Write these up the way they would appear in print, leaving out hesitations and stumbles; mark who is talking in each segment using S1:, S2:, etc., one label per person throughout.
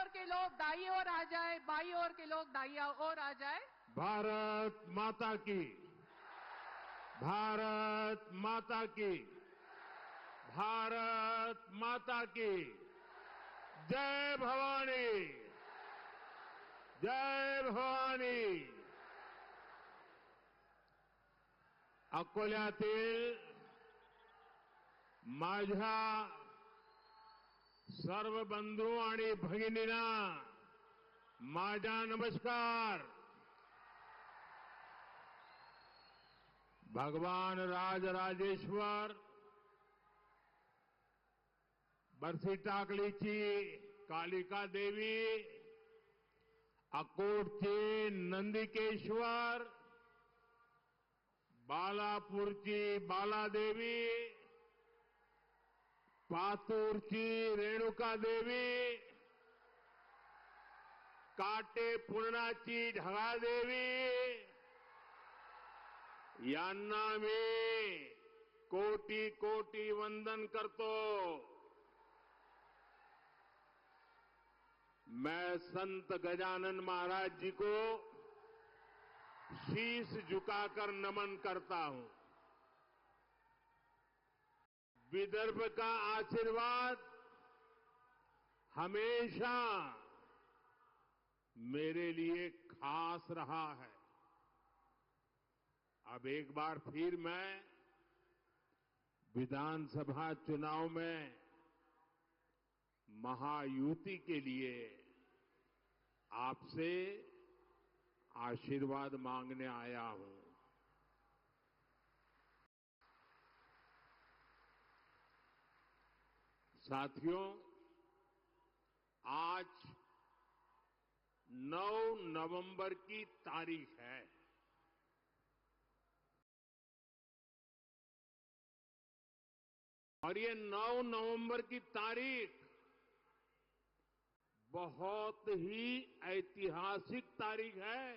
S1: ओर के लोग दाई ओर आ जाए, बाई ओर के लोग दाई ओर आ जाए।
S2: भारत माता की, भारत माता की, भारत माता की जय भवानी, जय भवानी। अकोल्यातील माझ्या सर्व बंधू आणि भगिनींना माझा नमस्कार। भगवान राजराजेश्वर बरसी टाकलीची कालिका देवी, अकोटचे नंदिकेश्वर, बालापूरची बालादेवी, पातूरची रेणुका देवी, काटेपूर्णाची ढगादेवी यांना मी कोटी कोटी वंदन करतो। मैं संत गजानन महाराज जी को शीश झुकाकर नमन करता हूं। विदर्भ का आशीर्वाद हमेशा मेरे लिए खास रहा है। अब एक बार फिर मैं विधानसभा चुनाव में महायुति के लिए आपसे आशीर्वाद मांगने आया हूं। साथियों, आज 9 नवंबर की तारीख है। और ये 9 नवंबर की तारीख बहुत ही ऐतिहासिक तारीख है।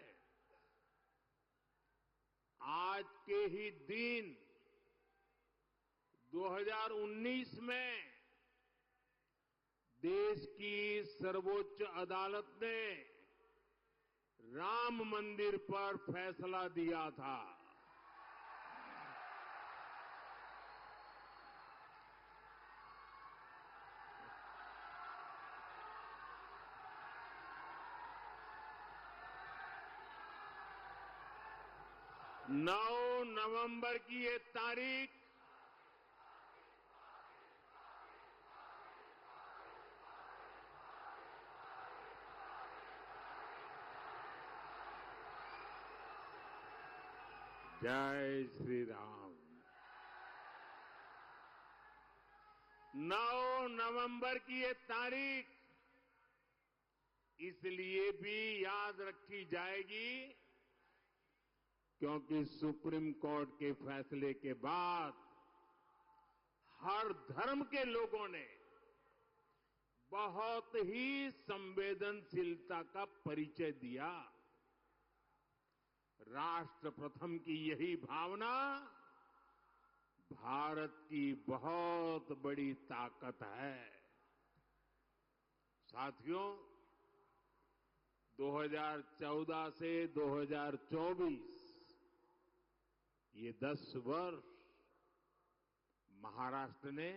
S2: आज के ही दिन 2019 में देश की सर्वोच्च अदालत ने राम मंदिर पर फैसला दिया था। नौ नवंबर की ये तारीख जय श्री राम। 9 नवंबर की ये तारीख इसलिए भी याद रखी जाएगी क्योंकि सुप्रीम कोर्ट के फैसले के बाद हर धर्म के लोगों ने बहुत ही संवेदनशीलता का परिचय दिया। राष्ट्र प्रथम की यही भावना भारत की बहुत बड़ी ताकत है। साथियों, 2014 से 2024 ये 10 वर्ष महाराष्ट्र ने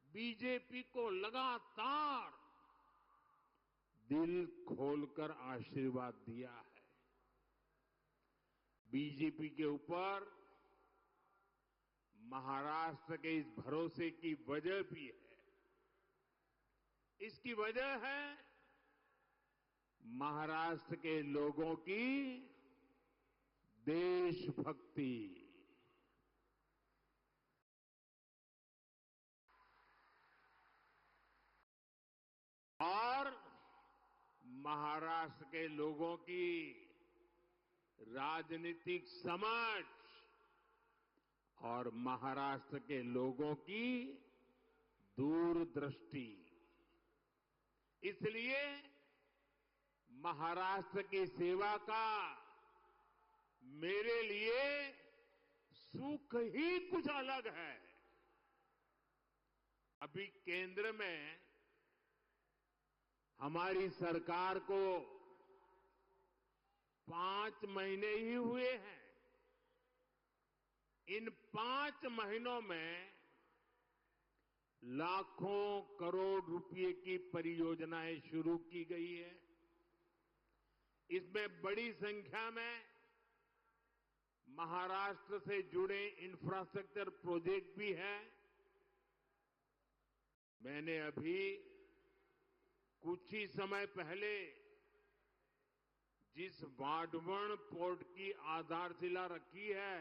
S2: बीजेपी को लगातार दिल खोलकर आशीर्वाद दिया है। बीजेपी के ऊपर महाराष्ट्र के इस भरोसे की वजह भी है। इसकी वजह है महाराष्ट्र के लोगों की देशभक्ति। और महाराष्ट्र के लोगों की राजनीतिक समझ और महाराष्ट्र के लोगों की दूरदृष्टि। इसलिए महाराष्ट्र की सेवा का मेरे लिए सुख ही कुछ अलग है। अभी केंद्र में हमारी सरकार को 5 महीने ही हुए हैं। इन 5 महीनों में लाखों करोड़ रुपए की परियोजनाएं शुरू की गई है। इसमें बड़ी संख्या में महाराष्ट्र से जुड़े इंफ्रास्ट्रक्चर प्रोजेक्ट भी हैं। मैंने अभी कुछ ही समय पहले जिस वाढवण पोर्ट की आधारशिला रखी है,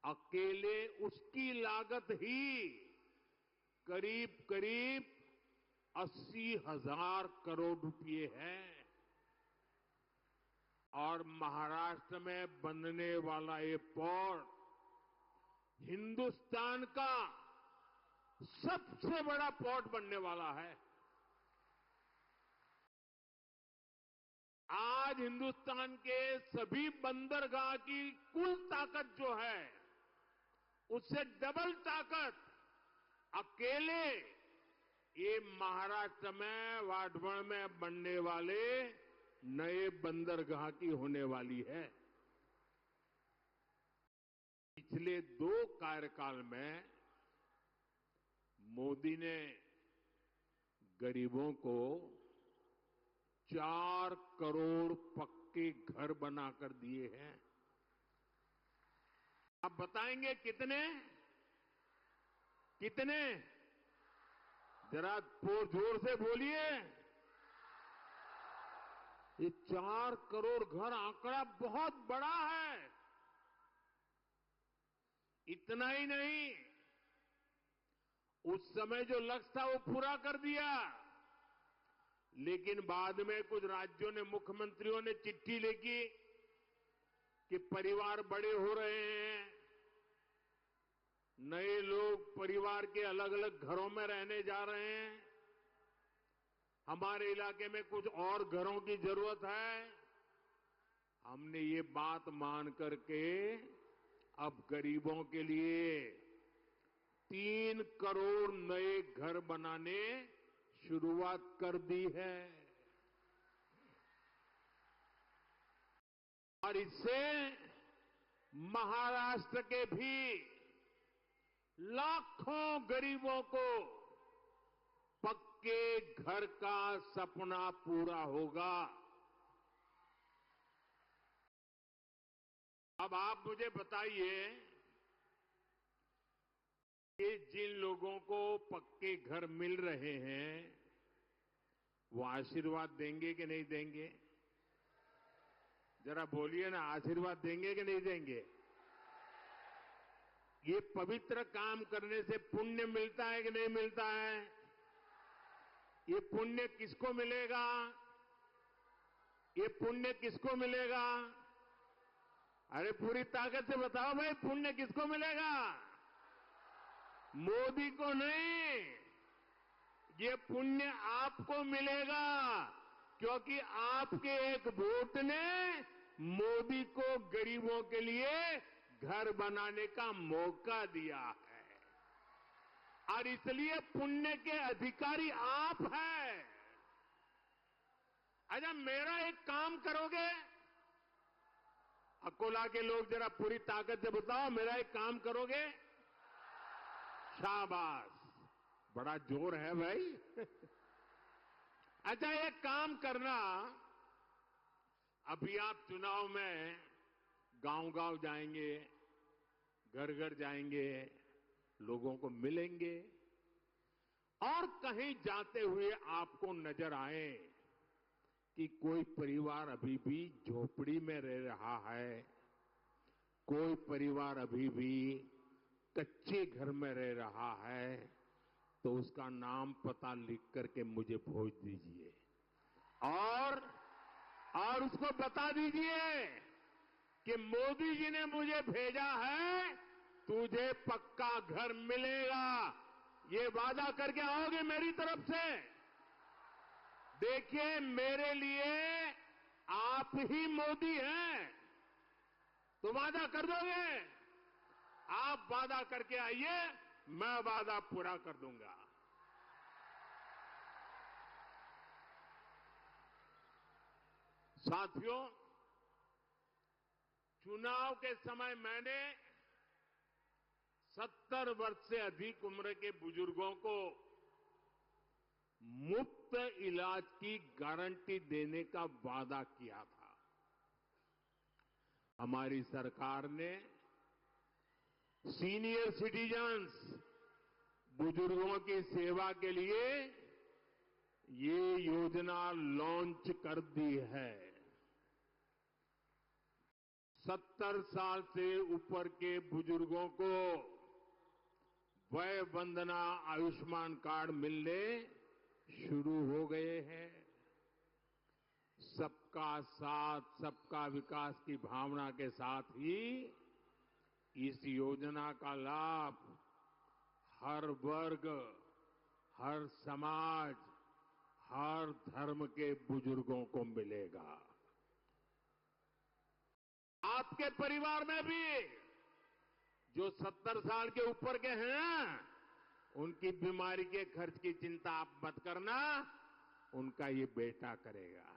S2: अकेले उसकी लागत ही करीब करीब 80,000 करोड़ रुपए है। और महाराष्ट्र में बनने वाला ये पोर्ट हिंदुस्तान का सबसे बड़ा पोर्ट बनने वाला है। आज हिंदुस्तान के सभी बंदरगाह की कुल ताकत जो है, उससे डबल ताकत अकेले ये महाराष्ट्र में वाढवण में बनने वाले नए बंदरगाह की होने वाली है। पिछले 2 कार्यकाल में मोदी ने गरीबों को 4 करोड़ पक्के घर बनाकर दिए हैं। आप बताएंगे कितने? कितने? जरा जोर से बोलिए। ये 4 करोड़ घर आंकड़ा बहुत बड़ा है। इतना ही नहीं, उस समय जो लक्ष्य था वो पूरा कर दिया, लेकिन बाद में कुछ राज्यों ने, मुख्यमंत्रियों ने चिट्ठी लिखी कि परिवार बड़े हो रहे हैं, नए लोग परिवार के अलग अलग घरों में रहने जा रहे हैं, हमारे इलाके में कुछ और घरों की जरूरत है। हमने ये बात मान करके अब गरीबों के लिए 3 करोड़ नए घर बनाने शुरुआत कर दी है। और इससे महाराष्ट्र के भी लाखों गरीबों को पक्के घर का सपना पूरा होगा। अब आप मुझे बताइए कि जिन लोगों को पक्के घर मिल रहे हैं, वो आशीर्वाद देंगे कि नहीं देंगे? जरा बोलिए ना, आशीर्वाद देंगे कि नहीं देंगे? ये पवित्र काम करने से पुण्य मिलता है कि नहीं मिलता है? ये पुण्य किसको मिलेगा? ये पुण्य किसको मिलेगा? अरे पूरी ताकत से बताओ भाई, पुण्य किसको मिलेगा? मोदी को नहीं, ये पुण्य आपको मिलेगा, क्योंकि आपके एक वोट ने मोदी को गरीबों के लिए घर बनाने का मौका दिया है। और इसलिए पुण्य के अधिकारी आप हैं। अच्छा, मेरा एक काम करोगे? अकोला के लोग जरा पूरी ताकत से बताओ, मेरा एक काम करोगे? शाबाश, बड़ा जोर है भाई। अच्छा, एक काम करना, अभी आप चुनाव में गांव-गांव जाएंगे, घर-घर जाएंगे, लोगों को मिलेंगे, और कहीं जाते हुए आपको नजर आए कि कोई परिवार अभी भी झोपड़ी में रह रहा है, कोई परिवार अभी भी कच्चे घर में रह रहा है, तो उसका नाम पता लिख करके मुझे भेज दीजिए और उसको बता दीजिए कि मोदी जी ने मुझे भेजा है, तुझे पक्का घर मिलेगा। ये वादा करके आओगे मेरी तरफ से? देखिए, मेरे लिए आप ही मोदी हैं, तो वादा कर दोगे? आप वादा करके आइए, मैं वादा पूरा कर दूंगा। साथियों, चुनाव के समय मैंने 70 वर्ष से अधिक उम्र के बुजुर्गों को मुफ्त इलाज की गारंटी देने का वादा किया था। हमारी सरकार ने सीनियर सिटीजन्स, बुजुर्गों की सेवा के लिए ये योजना लॉन्च कर दी है। 70 साल से ऊपर के बुजुर्गों को वय वंदना आयुष्मान कार्ड मिलने शुरू हो गए हैं। सबका साथ, सबका विकास की भावना के साथ ही इस योजना का लाभ हर वर्ग, हर समाज, हर धर्म के बुजुर्गों को मिलेगा। आपके परिवार में भी जो 70 साल के ऊपर के हैं, उनकी बीमारी के खर्च की चिंता आप मत करना, उनका ये बेटा करेगा।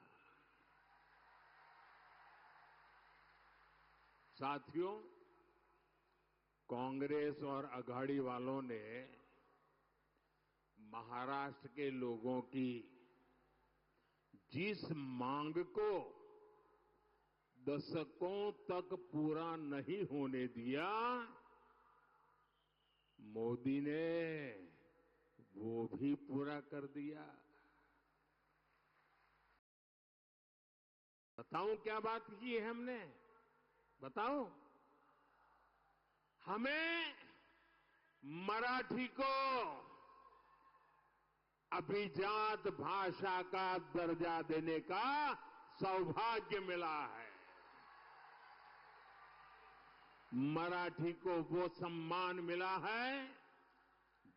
S2: साथियों, कांग्रेस और अघाड़ी वालों ने महाराष्ट्र के लोगों की जिस मांग को दशकों तक पूरा नहीं होने दिया, मोदी ने वो भी पूरा कर दिया। बताऊं क्या बात की है हमने? बताऊं? हमें मराठी को अभिजात भाषा का दर्जा देने का सौभाग्य मिला है। मराठी को वो सम्मान मिला है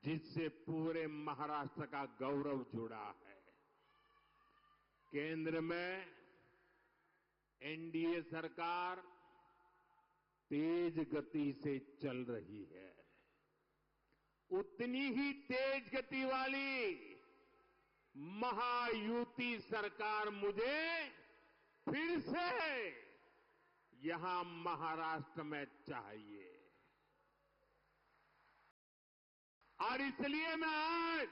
S2: जिससे पूरे महाराष्ट्र का गौरव जुड़ा है। केंद्र में एनडीए सरकार तेज गति से चल रही है। उतनी ही तेज गति वाली महायुति सरकार मुझे फिर से यहां महाराष्ट्र में चाहिए। और इसलिए मैं आज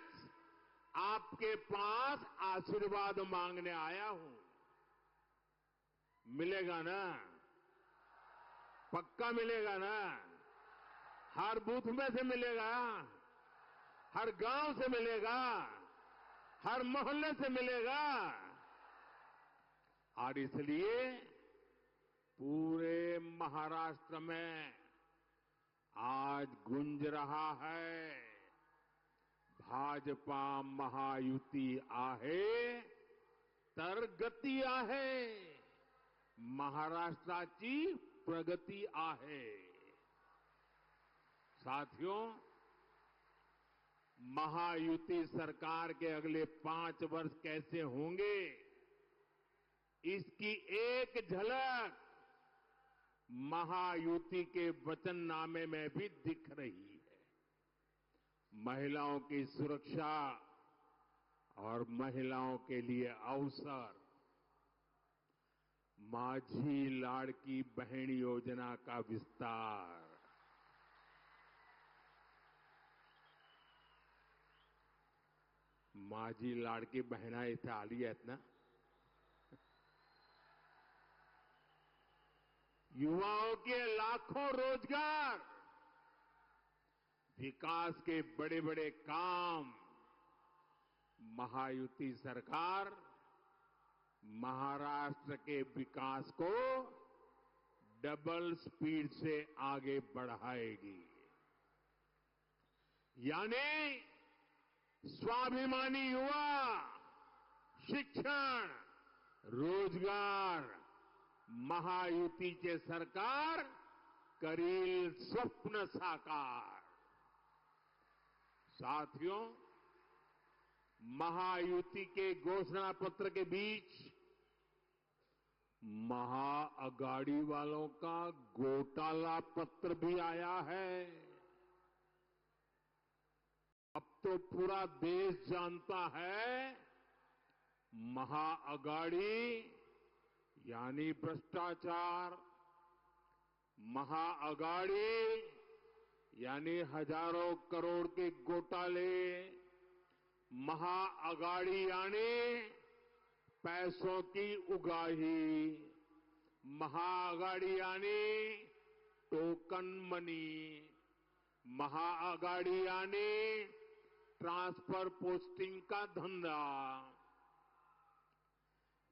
S2: आपके पास आशीर्वाद मांगने आया हूं। मिलेगा ना? पक्का मिलेगा ना? हर बूथ में से मिलेगा, हर गांव से मिलेगा, हर मोहल्ले से मिलेगा। और इसलिए पूरे महाराष्ट्र में आज गूंज रहा है, भाजपा महायुति आहे तर गती आहे, महाराष्ट्राची प्रगती आहे। साथियों, महायुति सरकार के अगले 5 वर्ष कैसे होंगे, इसकी एक झलक महायुति के वचननामे में भी दिख रही है। महिलाओं की सुरक्षा और महिलाओं के लिए अवसर, माझी लाड़की बहन योजना का विस्तार, माझी लाडकी बहिणा इथे आली आहेत ना? युवाओं के लाखों रोजगार, विकास के बड़े बड़े काम महायुति सरकार महाराष्ट्र के विकास को डबल स्पीड से आगे बढ़ाएगी। यानी स्वाभिमानी युवा, शिक्षण, रोजगार महायुतीचे सरकार करील स्वप्न साकार। साथियों, महायुति के घोषणा पत्र के बीच महाअघाड़ी वालों का घोटाला पत्र भी आया है। अब तो पूरा देश जानता है, महाअघाड़ी यानी भ्रष्टाचार, महाअगाड़ी यानी हजारों करोड़ के घोटाले, महाअगाड़ी यानी पैसों की उगाही, महाअगाड़ी यानी टोकन मनी, महाअगाड़ी यानी ट्रांसफर पोस्टिंग का धंधा।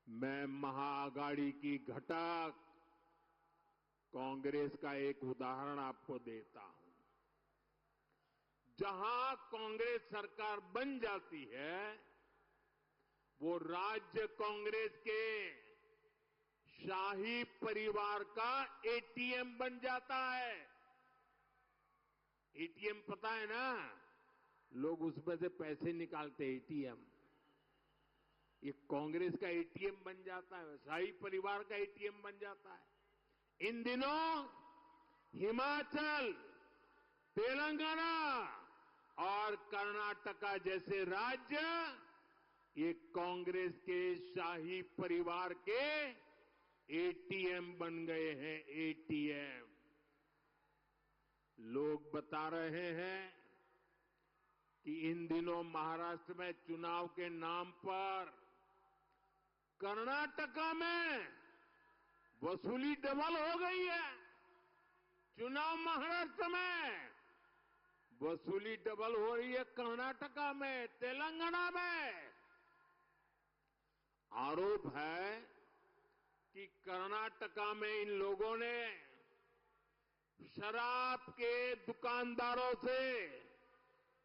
S2: मैं महाअगाड़ी की घटक कांग्रेस का एक उदाहरण आपको देता हूं। जहां कांग्रेस सरकार बन जाती है, वो राज्य कांग्रेस के शाही परिवार का एटीएम बन जाता है। एटीएम पता है ना, लोग उसमें से पैसे निकालते हैं, एटीएम। ये कांग्रेस का एटीएम बन जाता है, शाही परिवार का एटीएम बन जाता है। इन दिनों हिमाचल, तेलंगाना और कर्नाटका जैसे राज्य ये कांग्रेस के शाही परिवार के एटीएम बन गए हैं, एटीएम। लोग बता रहे हैं कि इन दिनों महाराष्ट्र में चुनाव के नाम पर कर्नाटका में वसूली डबल हो गई है। चुनाव महाराष्ट्र में, वसूली डबल हो रही है कर्नाटका में, तेलंगाना में। आरोप है कि कर्नाटका में इन लोगों ने शराब के दुकानदारों से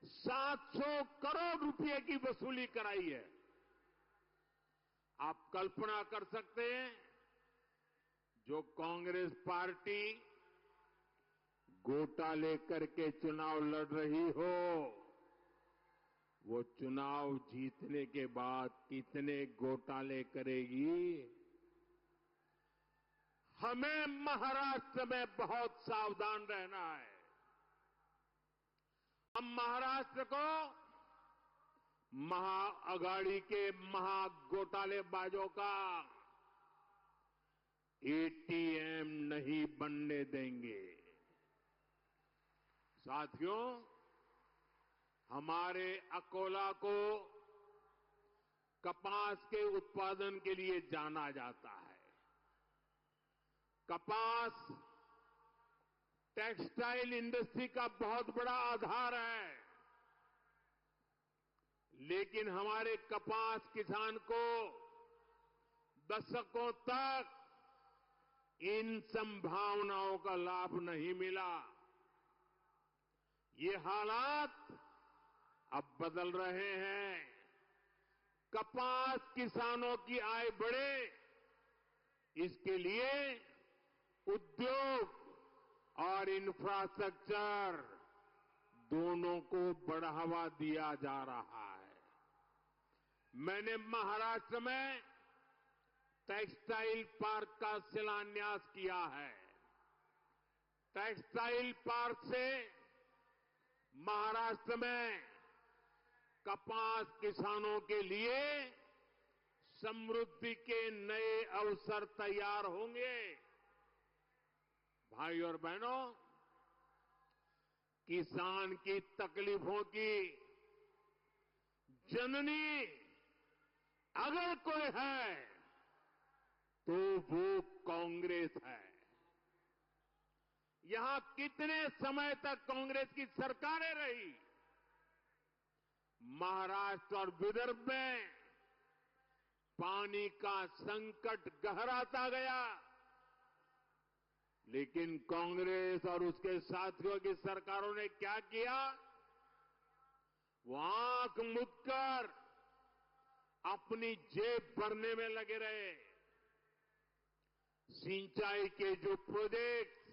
S2: 700 करोड़ रुपए की वसूली कराई है। आप कल्पना कर सकते हैं, जो कांग्रेस पार्टी घोटाले करके चुनाव लड़ रही हो, वो चुनाव जीतने के बाद कितने घोटाले करेगी। हमें महाराष्ट्र में बहुत सावधान रहना है। हम महाराष्ट्र को महाअगाड़ी के महाघोटालेबाजों का एटीएम नहीं बनने देंगे। साथियों, हमारे अकोला को कपास के उत्पादन के लिए जाना जाता है। कपास टेक्सटाइल इंडस्ट्री का बहुत बड़ा आधार है, लेकिन हमारे कपास किसान को दशकों तक इन संभावनाओं का लाभ नहीं मिला। ये हालात अब बदल रहे हैं। कपास किसानों की आय बढ़े, इसके लिए उद्योग और इंफ्रास्ट्रक्चर दोनों को बढ़ावा दिया जा रहा है। मैंने महाराष्ट्र में टेक्सटाइल पार्क का शिलान्यास किया है। टेक्सटाइल पार्क से महाराष्ट्र में कपास किसानों के लिए समृद्धि के नए अवसर तैयार होंगे। भाई और बहनों, किसान की तकलीफों की जननी अगर कोई है तो वो कांग्रेस है। यहां कितने समय तक कांग्रेस की सरकारें रही। महाराष्ट्र और विदर्भ में पानी का संकट गहराता गया, लेकिन कांग्रेस और उसके साथियों की सरकारों ने क्या किया? वो आंख मूंदकर अपनी जेब भरने में लगे रहे। सिंचाई के जो प्रोजेक्ट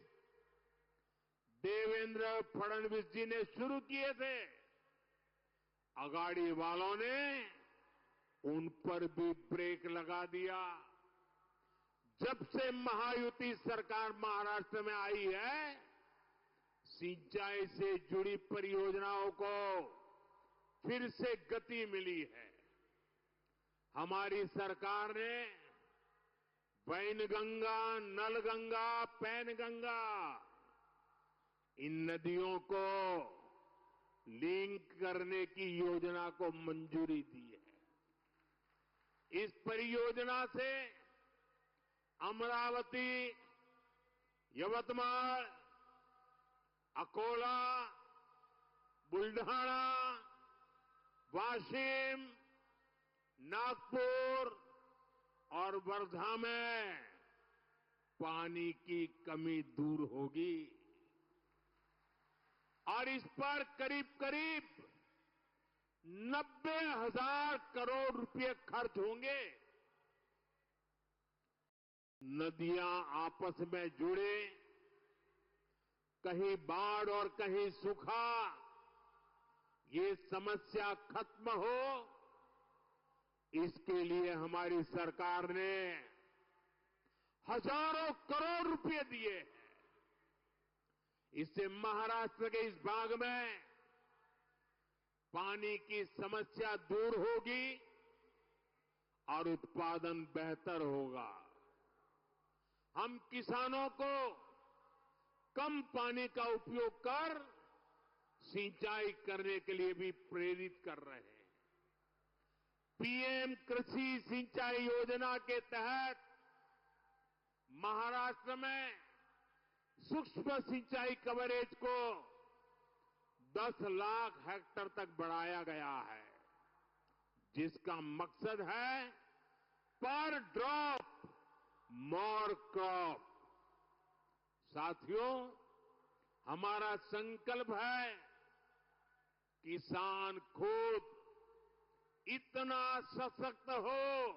S2: देवेंद्र फडणवीस जी ने शुरू किए थे, अगाड़ी वालों ने उन पर भी ब्रेक लगा दिया। जब से महायुति सरकार महाराष्ट्र में आई है, सिंचाई से जुड़ी परियोजनाओं को फिर से गति मिली है। हमारी सरकार ने वैनगंगा, नलगंगा, पैनगंगा, इन नदियों को लिंक करने की योजना को मंजूरी दी है। इस परियोजना से अमरावती, यवतमाल, अकोला, बुल्ढाना, वाशिम, नागपुर और वर्धा में पानी की कमी दूर होगी और इस पर करीब करीब 90,000 करोड़ रुपए खर्च होंगे। नदियां आपस में जुड़े, कहीं बाढ़ और कहीं सूखा, ये समस्या खत्म हो, इसके लिए हमारी सरकार ने हजारों करोड़ रुपए दिए हैं। इससे महाराष्ट्र के इस भाग में पानी की समस्या दूर होगी और उत्पादन बेहतर होगा। हम किसानों को कम पानी का उपयोग कर सिंचाई करने के लिए भी प्रेरित कर रहे हैं। पीएम कृषि सिंचाई योजना के तहत महाराष्ट्र में सूक्ष्म सिंचाई कवरेज को 10 लाख हेक्टेयर तक बढ़ाया गया है, जिसका मकसद है पर ड्रॉप मोर क्रॉप। साथियों, हमारा संकल्प है किसान खुद इतना सशक्त हो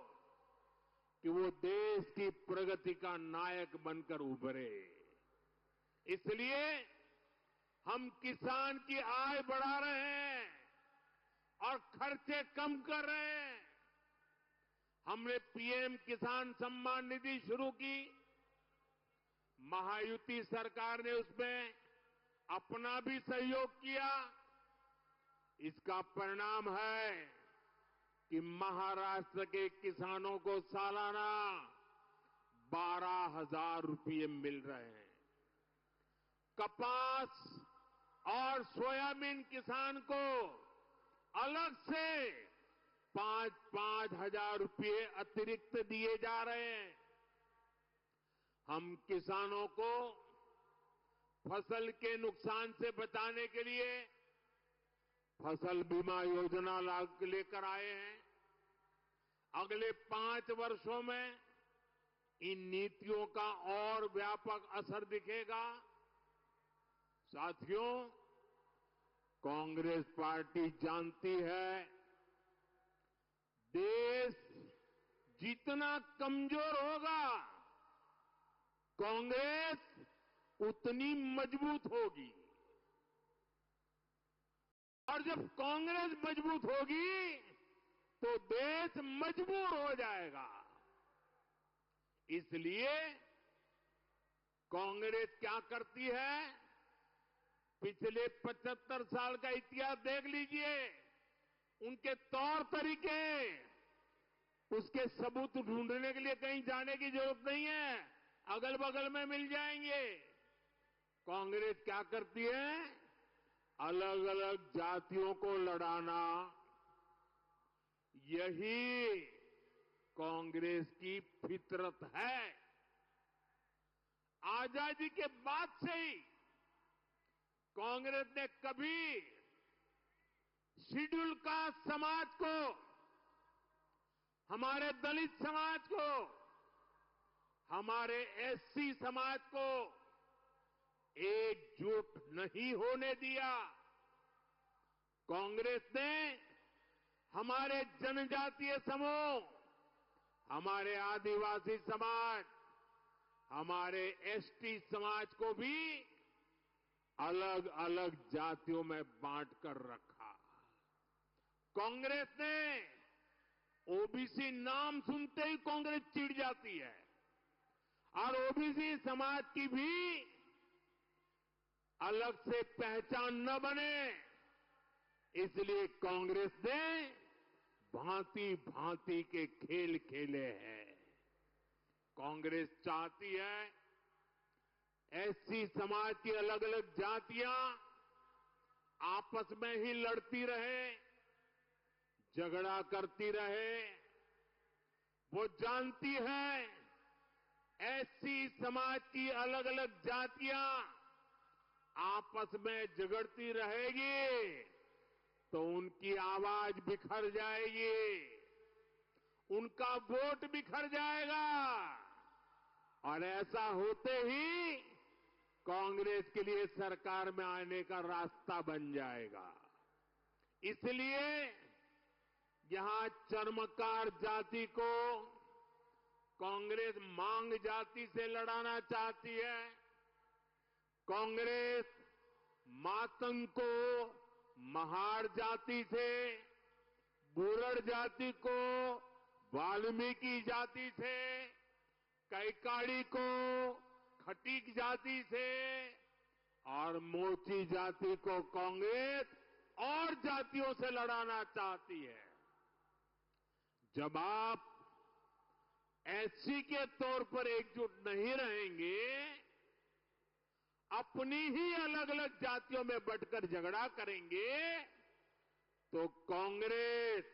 S2: कि वो देश की प्रगति का नायक बनकर उभरे। इसलिए हम किसान की आय बढ़ा रहे हैं और खर्चे कम कर रहे हैं। हमने पीएम किसान सम्मान निधि शुरू की। महायुति सरकार ने उसमें अपना भी सहयोग किया। इसका परिणाम है कि महाराष्ट्र के किसानों को सालाना 12,000 रुपये मिल रहे हैं। कपास और सोयाबीन किसान को अलग से 5-5 हजार रुपये अतिरिक्त दिए जा रहे हैं। हम किसानों को फसल के नुकसान से बचाने के लिए फसल बीमा योजना लेकर आए हैं। अगले 5 वर्षों में इन नीतियों का और व्यापक असर दिखेगा। साथियों, कांग्रेस पार्टी जानती है देश जितना कमजोर होगा, कांग्रेस उतनी मजबूत होगी और जब कांग्रेस मजबूत होगी तो देश मजबूर हो जाएगा। इसलिए कांग्रेस क्या करती है, पिछले 75 साल का इतिहास देख लीजिए। उनके तौर तरीके, उसके सबूत ढूंढने के लिए कहीं जाने की जरूरत नहीं है, अगल बगल में मिल जाएंगे। कांग्रेस क्या करती है, अलग अलग जातियों को लड़ाना, यही कांग्रेस की फितरत है। आजादी के बाद से ही कांग्रेस ने कभी शेड्यूल कास्ट समाज को, हमारे दलित समाज को, हमारे एससी समाज को एकजुट नहीं होने दिया। कांग्रेस ने हमारे जनजातीय समूह, हमारे आदिवासी समाज, हमारे एसटी समाज को भी अलग अलग जातियों में बांटकर रखा। कांग्रेस ने ओबीसी नाम सुनते ही कांग्रेस चिढ़ जाती है और ओबीसी समाज की भी अलग से पहचान न बने, इसलिए कांग्रेस ने भांति भांति के खेल खेले हैं। कांग्रेस चाहती है एससी समाज की अलग अलग जातियां आपस में ही लड़ती रहे, झगड़ा करती रहे। वो जानती है एससी समाज की अलग अलग जातियां आपस में झगड़ती रहेगी तो उनकी आवाज बिखर जाएगी, उनका वोट बिखर जाएगा और ऐसा होते ही कांग्रेस के लिए सरकार में आने का रास्ता बन जाएगा। इसलिए यहां चर्मकार जाति को कांग्रेस मांग जाति से लड़ाना चाहती है। कांग्रेस मातंग को महार जाति से, बुरड़ जाति को वाल्मीकि जाति से, कैकाड़ी को खटीक जाति से और मोची जाति को कांग्रेस और जातियों से लड़ाना चाहती है। जब आप एससी के तौर पर एकजुट नहीं रहेंगे, अपनी ही अलग अलग जातियों में बंटकर झगड़ा करेंगे तो कांग्रेस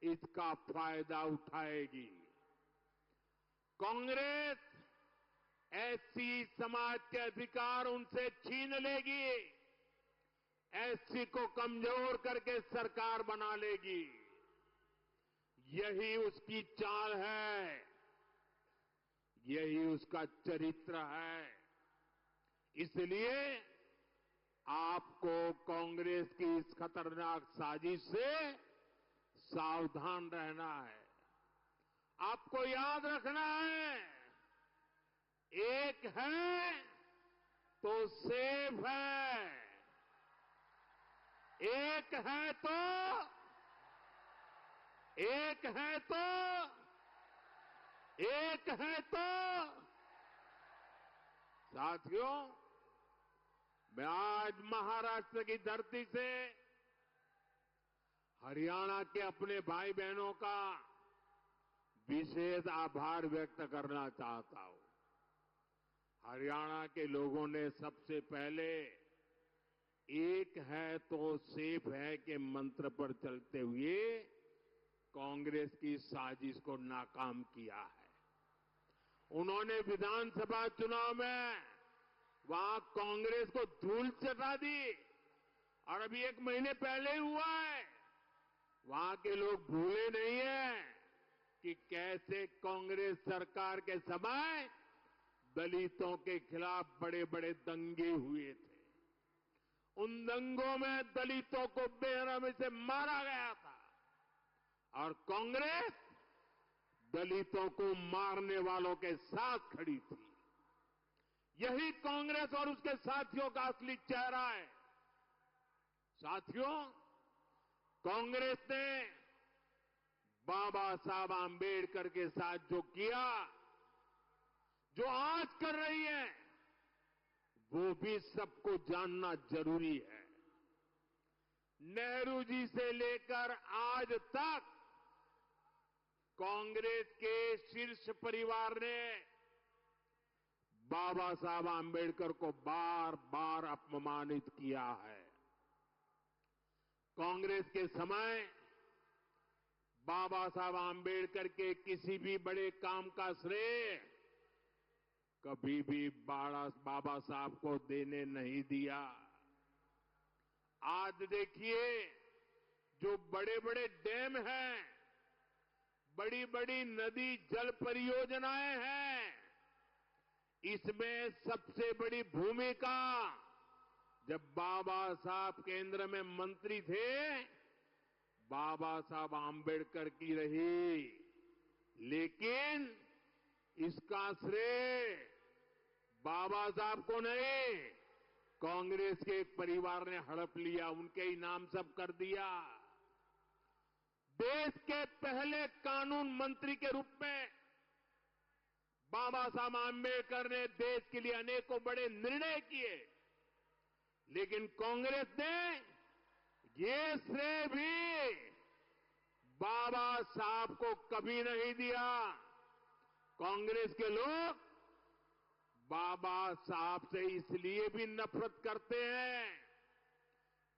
S2: इसका फायदा उठाएगी। कांग्रेस एससी समाज के अधिकार उनसे छीन लेगी, एससी को कमजोर करके सरकार बना लेगी। यही उसकी चाल है, यही उसका चरित्र है। इसलिए आपको कांग्रेस की इस खतरनाक साजिश से सावधान रहना है। आपको याद रखना है, एक है तो सेफ है, एक है तो साथियों, मैं आज महाराष्ट्र की धरती से हरियाणा के अपने भाई बहनों का विशेष आभार व्यक्त करना चाहता हूं। हरियाणा के लोगों ने सबसे पहले एक है तो सेफ है के मंत्र पर चलते हुए कांग्रेस की साजिश को नाकाम किया है। उन्होंने विधानसभा चुनाव में वहां कांग्रेस को धूल चटा दी और अभी एक महीने पहले हुआ है। वहां के लोग भूले नहीं हैं कि कैसे कांग्रेस सरकार के समय दलितों के खिलाफ बड़े बड़े दंगे हुए थे। उन दंगों में दलितों को बेरहमी से मारा गया था और कांग्रेस दलितों को मारने वालों के साथ खड़ी थी। यही कांग्रेस और उसके साथियों का असली चेहरा है। साथियों, कांग्रेस ने बाबा साहब आंबेडकर के साथ जो किया, जो आज कर रही है, वो भी सबको जानना जरूरी है। नेहरू जी से लेकर आज तक कांग्रेस के शीर्ष परिवार ने बाबा साहब आंबेडकर को बार बार अपमानित किया है। कांग्रेस के समय बाबा साहब आंबेडकर के किसी भी बड़े काम का श्रेय कभी भी बाबा साहब को देने नहीं दिया। आज देखिए, जो बड़े बड़े डैम हैं, बड़ी बड़ी नदी जल परियोजनाएं हैं, इसमें सबसे बड़ी भूमिका जब बाबा साहब केंद्र में मंत्री थे, बाबा साहब आंबेडकर की रही। लेकिन इसका श्रेय बाबा साहब को नहीं, कांग्रेस के एक परिवार ने हड़प लिया, उनके ही नाम सब कर दिया। देश के पहले कानून मंत्री के रूप में बाबा साहब आंबेडकर ने देश के लिए अनेकों बड़े निर्णय किए, लेकिन कांग्रेस ने ये श्रेय भी बाबा साहब को कभी नहीं दिया। कांग्रेस के लोग बाबा साहब से इसलिए भी नफरत करते हैं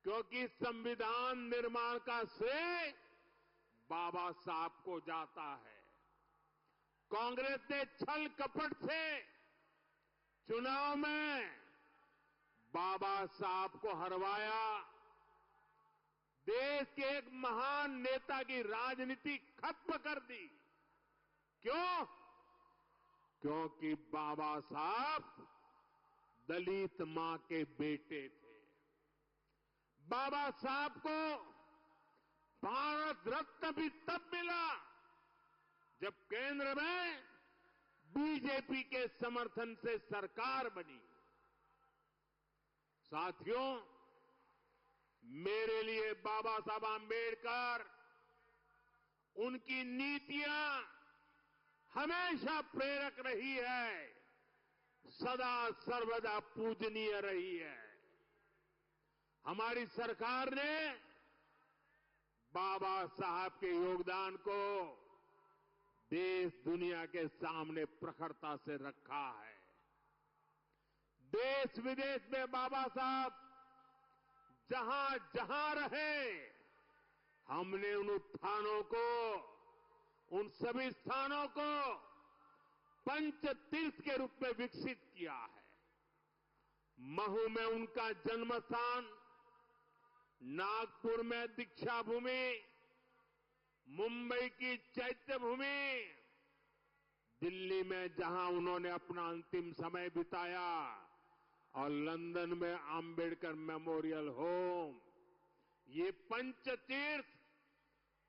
S2: क्योंकि संविधान निर्माण का श्रेय बाबा साहब को जाता है। कांग्रेस ने छल कपट से चुनाव में बाबा साहब को हरवाया, देश के एक महान नेता की राजनीति खत्म कर दी। क्यों? क्योंकि बाबा साहब दलित मां के बेटे थे। बाबा साहब को भारत रत्न भी तब मिला जब केंद्र में बीजेपी के समर्थन से सरकार बनी। साथियों, मेरे लिए बाबा साहब आंबेडकर, उनकी नीतियां हमेशा प्रेरक रही है, सदा सर्वदा पूजनीय रही है। हमारी सरकार ने बाबा साहब के योगदान को देश दुनिया के सामने प्रखरता से रखा है। देश विदेश में बाबा साहब जहां जहां रहे, हमने उन उत्थानों को, उन सभी स्थानों को पंच तीर्थ के रूप में विकसित किया है। महू में उनका जन्म स्थान, नागपुर में दीक्षा भूमि, मुंबई की चैत्य भूमि, दिल्ली में जहां उन्होंने अपना अंतिम समय बिताया, और लंदन में आंबेडकर मेमोरियल होम, ये पंच तीर्थ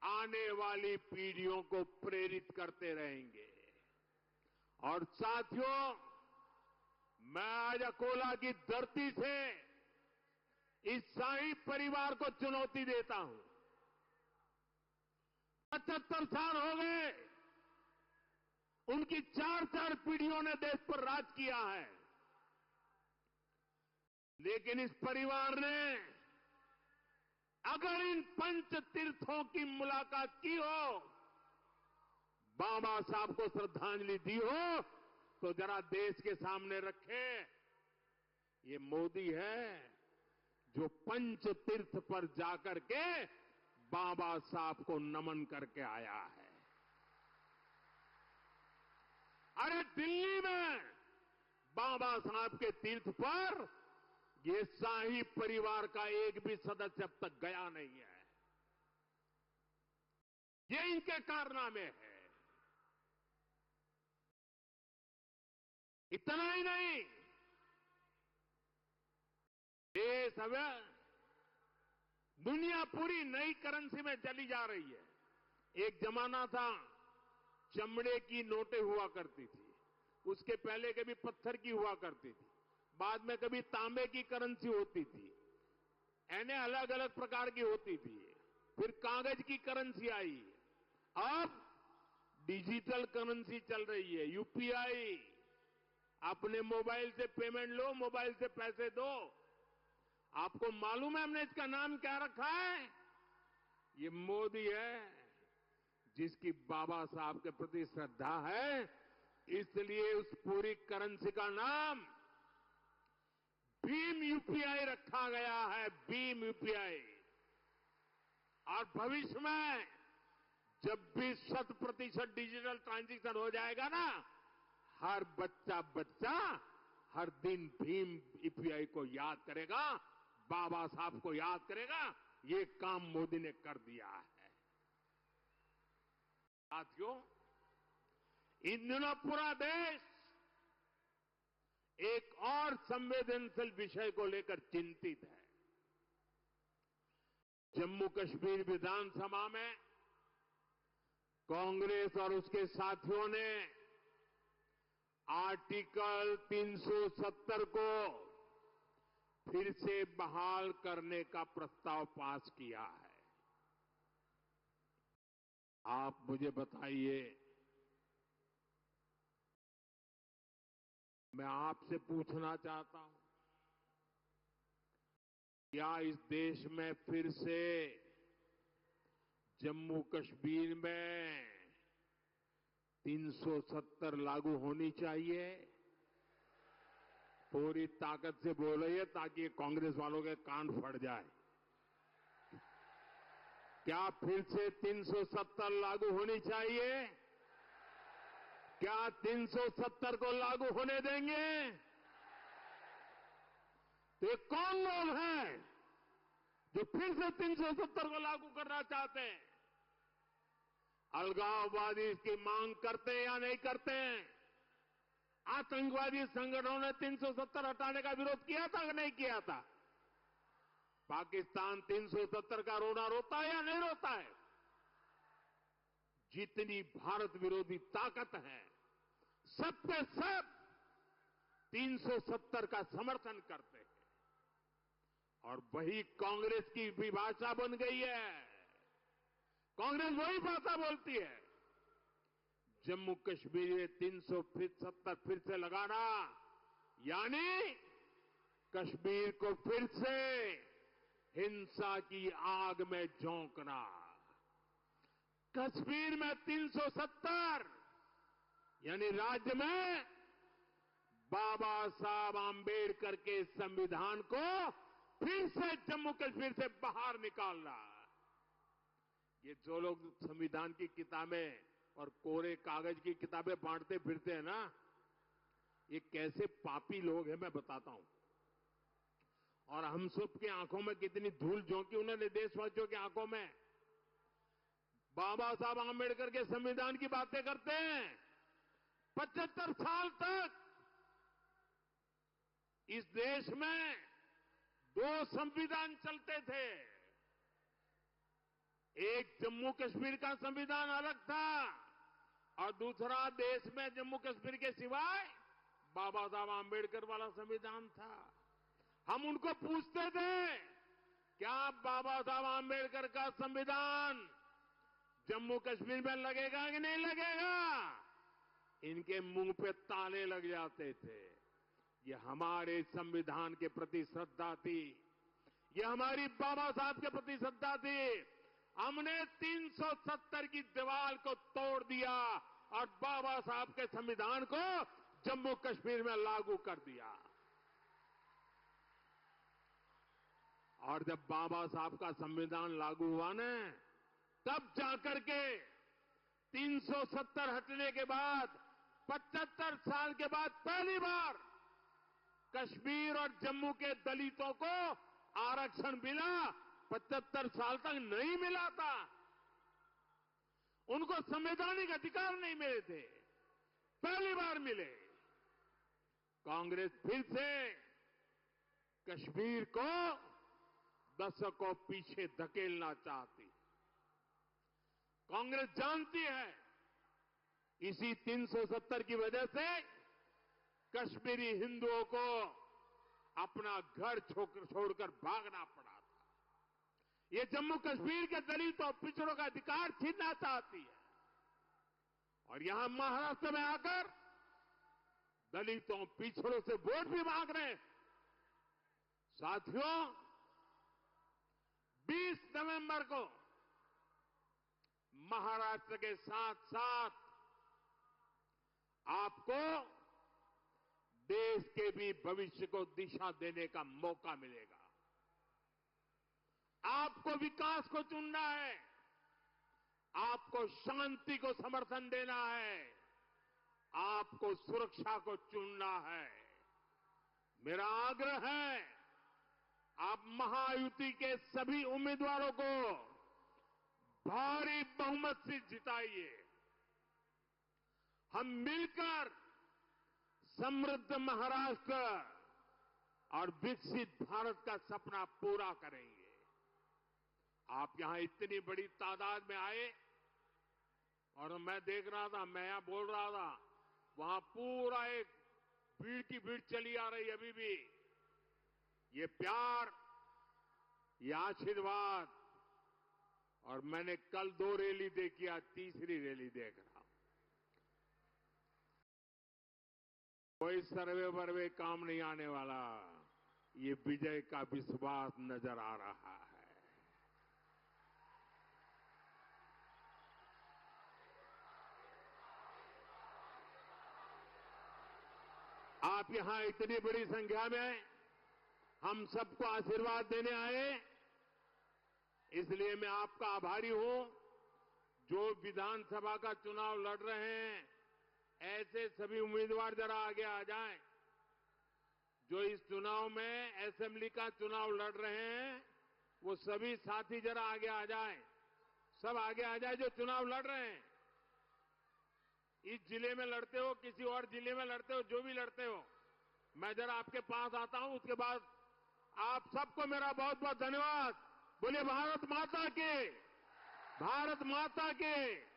S2: आने वाली पीढ़ियों को प्रेरित करते रहेंगे। और साथियों, मैं आज अकोला की धरती से इस शाही परिवार को चुनौती देता हूं। 75 साल हो गए, उनकी 4 पीढ़ियों ने देश पर राज किया है, लेकिन इस परिवार ने अगर इन पंच तीर्थों की मुलाकात की हो, बाबा साहब को श्रद्धांजलि दी हो, तो जरा देश के सामने रखे, ये मोदी है जो पंच तीर्थ पर जाकर के बाबा साहब को नमन करके आया है। अरे दिल्ली में बाबा साहब के तीर्थ पर ये शाही परिवार का एक भी सदस्य अब तक गया नहीं है। ये इनके कारनामे है। इतना ही नहीं, देश अब दुनिया पूरी नई करेंसी में चली जा रही है। एक जमाना था चमड़े की नोटें हुआ करती थी, उसके पहले कभी पत्थर की हुआ करती थी, बाद में कभी तांबे की करेंसी होती थी, यानी अलग अलग प्रकार की होती थी। फिर कागज की करेंसी आई, अब डिजिटल करेंसी चल रही है, यूपीआई। अपने मोबाइल से पेमेंट लो, मोबाइल से पैसे दो। आपको मालूम है हमने इसका नाम क्या रखा है? ये मोदी है, जिसकी बाबा साहब के प्रति श्रद्धा है, इसलिए उस पूरी करेंसी का नाम भीम यूपीआई रखा गया है, भीम यूपीआई। और भविष्य में जब भी 100% डिजिटल ट्रांजैक्शन हो जाएगा ना, हर बच्चा हर दिन भीम यूपीआई को याद करेगा, बाबा साहब को याद करेगा। ये काम मोदी ने कर दिया है। साथियों, इन दिनों पूरा देश एक और संवेदनशील विषय को लेकर चिंतित है। जम्मू कश्मीर विधानसभा में कांग्रेस और उसके साथियों ने आर्टिकल 370 को फिर से बहाल करने का प्रस्ताव पास किया है। आप मुझे बताइए, मैं आपसे पूछना चाहता हूं, क्या इस देश में फिर से जम्मू कश्मीर में 370 लागू होनी चाहिए। पूरी ताकत से बोलिए ताकि कांग्रेस वालों के कान फट जाए। क्या फिर से 370 लागू होनी चाहिए? क्या 370 को लागू होने देंगे? तो ये कौन लोग हैं जो फिर से 370 को लागू करना चाहते हैं? अलगाववादी इसकी मांग करते हैं या नहीं करते हैं? आतंकवादी संगठनों ने 370 हटाने का विरोध किया था कि नहीं किया था? पाकिस्तान 370 का रोना रोता है या नहीं रोता है? जितनी भारत विरोधी ताकत है, सब के सब 370 का समर्थन करते हैं। और वही कांग्रेस की भी भाषा बन गई है। कांग्रेस वही भाषा बोलती है। जम्मू कश्मीर में 370 फिर से लगाना यानी कश्मीर को फिर से हिंसा की आग में झोंकना। कश्मीर में 370 यानी राज्य में बाबा साहब आंबेडकर के संविधान को फिर से जम्मू कश्मीर से बाहर निकालना। ये जो लोग संविधान की किताबें और कोरे कागज की किताबें बांटते फिरते हैं ना, ये कैसे पापी लोग हैं मैं बताता हूं। और हम सब की आंखों में कितनी धूल झोंकी उन्होंने देशवासियों की आंखों में। बाबा साहब आंबेडकर के संविधान की बातें करते हैं। 75 साल तक इस देश में 2 संविधान चलते थे। एक जम्मू कश्मीर का संविधान अलग था और दूसरा देश में जम्मू कश्मीर के सिवाय बाबा साहब आंबेडकर वाला संविधान था। हम उनको पूछते थे, क्या बाबा साहब आंबेडकर का संविधान जम्मू कश्मीर में लगेगा कि नहीं लगेगा? इनके मुंह पे ताले लग जाते थे। ये हमारे संविधान के प्रति श्रद्धा थी, ये हमारी बाबा साहब के प्रति श्रद्धा थी। हमने 370 की दीवार को तोड़ दिया और बाबा साहब के संविधान को जम्मू कश्मीर में लागू कर दिया। और जब बाबा साहब का संविधान लागू हुआ ना, तब जाकर के 370 हटने के बाद 75 साल के बाद पहली बार कश्मीर और जम्मू के दलितों को आरक्षण मिला। 75 साल तक नहीं मिला था। उनको संवैधानिक अधिकार नहीं मिले थे, पहली बार मिले। कांग्रेस फिर से कश्मीर को दशकों पीछे धकेलना चाहती। कांग्रेस जानती है इसी 370 की वजह से कश्मीरी हिंदुओं को अपना घर छोड़कर भागना पड़ा था। ये जम्मू कश्मीर के दलितों और पिछड़ों का अधिकार छीनना चाहती है और यहां महाराष्ट्र में आकर दलितों पिछड़ों से वोट भी मांग रहे हैं। साथियों, 20 नवंबर को महाराष्ट्र के साथ साथ आपको देश के भी भविष्य को दिशा देने का मौका मिलेगा। आपको विकास को चुनना है, आपको शांति को समर्थन देना है, आपको सुरक्षा को चुनना है। मेरा आग्रह है, आप महायुति के सभी उम्मीदवारों को भारी बहुमत से जिताइए। हम मिलकर समृद्ध महाराष्ट्र और विकसित भारत का सपना पूरा करेंगे। आप यहां इतनी बड़ी तादाद में आए और मैं देख रहा था, मैं यहां बोल रहा था, वहां पूरा एक भीड़ की भीड़ चली आ रही अभी भी। ये प्यार, ये आशीर्वाद, और मैंने कल 2 रैली देखी, आज तीसरी रैली देख रहा हूं। कोई सर्वे वर्वे काम नहीं आने वाला। ये विजय का विश्वास नजर आ रहा है। आप यहां इतनी बड़ी संख्या में हम सबको आशीर्वाद देने आए, इसलिए मैं आपका आभारी हूं। जो विधानसभा का चुनाव लड़ रहे हैं, ऐसे सभी उम्मीदवार जरा आगे आ जाएं। जो इस चुनाव में असेंबली का चुनाव लड़ रहे हैं, वो सभी साथी जरा आगे आ जाएं। सब आगे आ जाए जो चुनाव लड़ रहे हैं। इस जिले में लड़ते हो, किसी और जिले में लड़ते हो, जो भी लड़ते हो, मैं जरा आपके पास आता हूं। उसके बाद आप सबको मेरा बहुत बहुत धन्यवाद। बोलिए भारत माता की, भारत माता की।